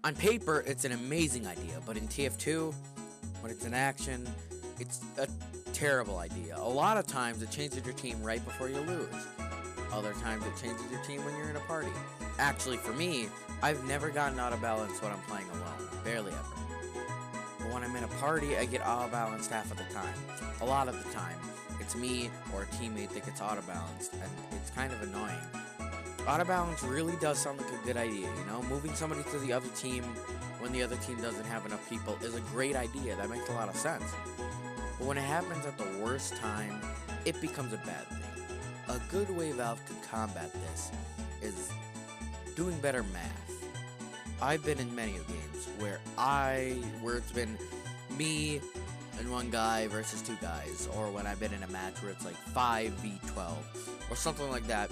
On paper, it's an amazing idea, but in TF2, when it's in action, it's a terrible idea. A lot of times, it changes your team right before you lose. Other times, it changes your team when you're in a party. Actually, for me, I've never gotten out of balance when I'm playing alone. Barely ever. But when I'm in a party, I get out of balance half of the time. A lot of the time, it's me or a teammate that gets out of balance, and it's kind of annoying. Auto balance really does sound like a good idea, you know? Moving somebody to the other team when the other team doesn't have enough people is a great idea. That makes a lot of sense. But when it happens at the worst time, it becomes a bad thing. A good way Valve can combat this is doing better math. I've been in many games where it's been me and one guy versus two guys, or when I've been in a match where it's like 5v12 or something like that.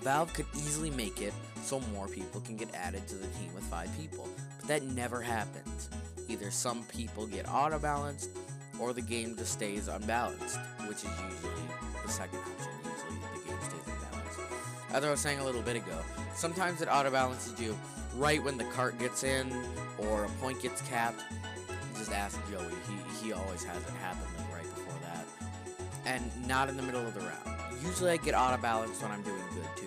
Valve could easily make it so more people can get added to the team with 5 people, but that never happens. Either some people get auto-balanced, or the game just stays unbalanced, which is usually the second option. Usually the game stays unbalanced. As I was saying a little bit ago, sometimes it auto-balances you right when the cart gets in, or a point gets capped. Just ask Joey, he always has it happen like right before that. And not in the middle of the round. Usually I get auto-balanced when I'm doing good too.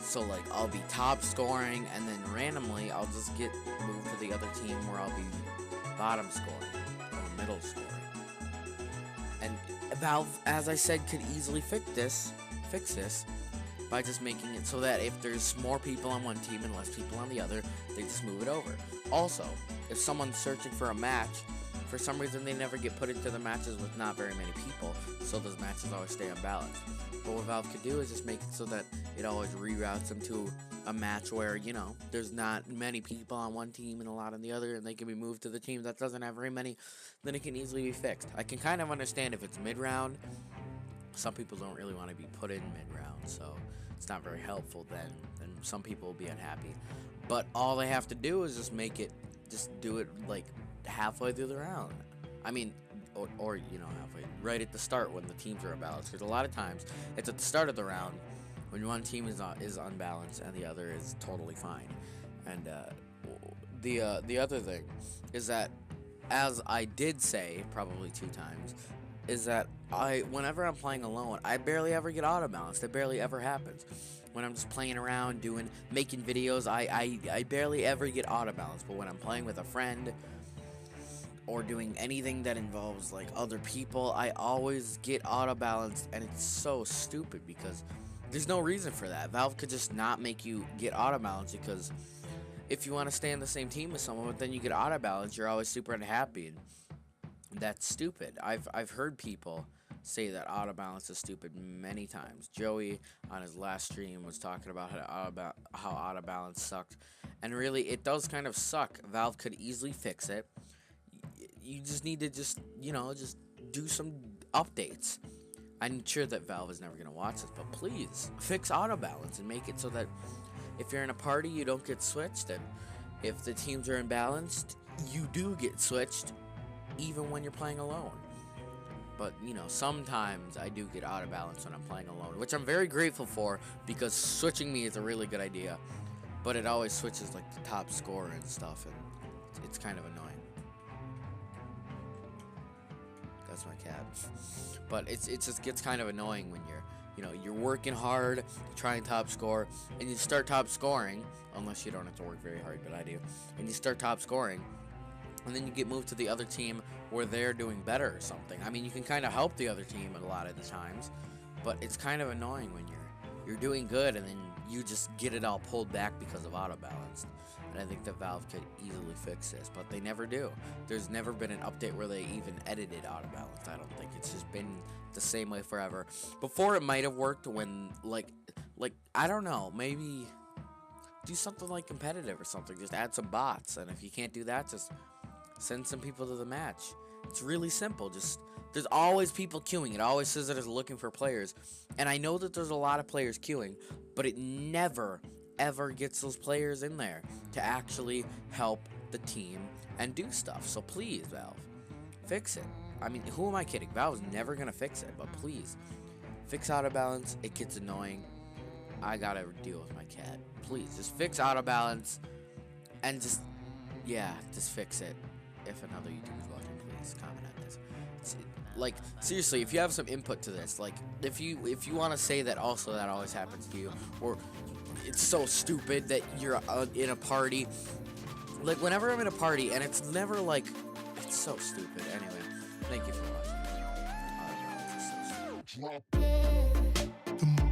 So like I'll be top scoring, and then randomly I'll just get moved to the other team where I'll be bottom scoring or middle scoring. And Valve, as I said, could easily fix this by just making it so that if there's more people on one team and less people on the other, they just move it over. Also, if someone's searching for a match, for some reason they never get put into the matches with not very many people, so those matches always stay unbalanced. But what Valve could do is just make it so that it always reroutes them to a match where, you know, there's not many people on one team and a lot on the other, and they can be moved to the team that doesn't have very many. Then it can easily be fixed. I can kind of understand if it's mid-round. Some people don't really want to be put in mid-round, so it's not very helpful then, and some people will be unhappy. But all they have to do is just do it like halfway through the round. I mean, or you know, halfway, right at the start when the teams are unbalanced. Because a lot of times it's at the start of the round when one team is unbalanced and the other is totally fine. And the other thing is that, as I did say probably 2 times, is that whenever I'm playing alone, I barely ever get auto balanced. It barely ever happens. When I'm just playing around making videos, I barely ever get auto balanced. But when I'm playing with a friend or doing anything that involves like other people, I always get auto balanced, and it's so stupid because there's no reason for that. Valve could just not make you get auto balanced, because if you want to stay on the same team with someone, but then you get auto balanced, you're always super unhappy, and that's stupid. I've heard people say that auto balance is stupid many times. Joey on his last stream was talking about how auto balance sucked, and really it does kind of suck. Valve could easily fix it. You just need to just do some updates. I'm sure that Valve is never going to watch this, but please fix auto balance and make it so that if you're in a party, you don't get switched, and if the teams are imbalanced, you do get switched even when you're playing alone. But, you know, sometimes I do get out of balance when I'm playing alone, which I'm very grateful for, because switching me is a really good idea. But it always switches, like, the top scorer and stuff, and it's kind of annoying. That's my cat. But it just gets kind of annoying when you're working hard to try and top score, and you start top scoring, unless you don't have to work very hard, but I do, and you start top scoring, and then you get moved to the other team where they're doing better or something. I mean, you can kind of help the other team a lot of the times, but it's kind of annoying when you're doing good and then you just get it all pulled back because of auto balance. And I think that Valve could easily fix this, but they never do. There's never been an update where they even edited auto balance. I don't think. It's just been the same way forever. Before, it might have worked when like I don't know, maybe do something like competitive or something. Just add some bots, and if you can't do that, just send some people to the match. It's really simple. There's always people queuing. It always says that it's looking for players. And I know that there's a lot of players queuing, but it never, ever gets those players in there to actually help the team and do stuff. So please, Valve, fix it. I mean, who am I kidding? Valve's never going to fix it, but please, fix auto balance. It gets annoying. I gotta deal with my cat. Please, just fix auto balance. And just, yeah, just fix it. If another YouTuber's watching, please comment on this. Like, seriously, if you have some input to this, like, if you want to say that also that always happens to you, or it's so stupid that you're in a party, like, whenever I'm in a party, and it's never, like, it's so stupid. Anyway, thank you for watching. Oh, no, it's just so stupid.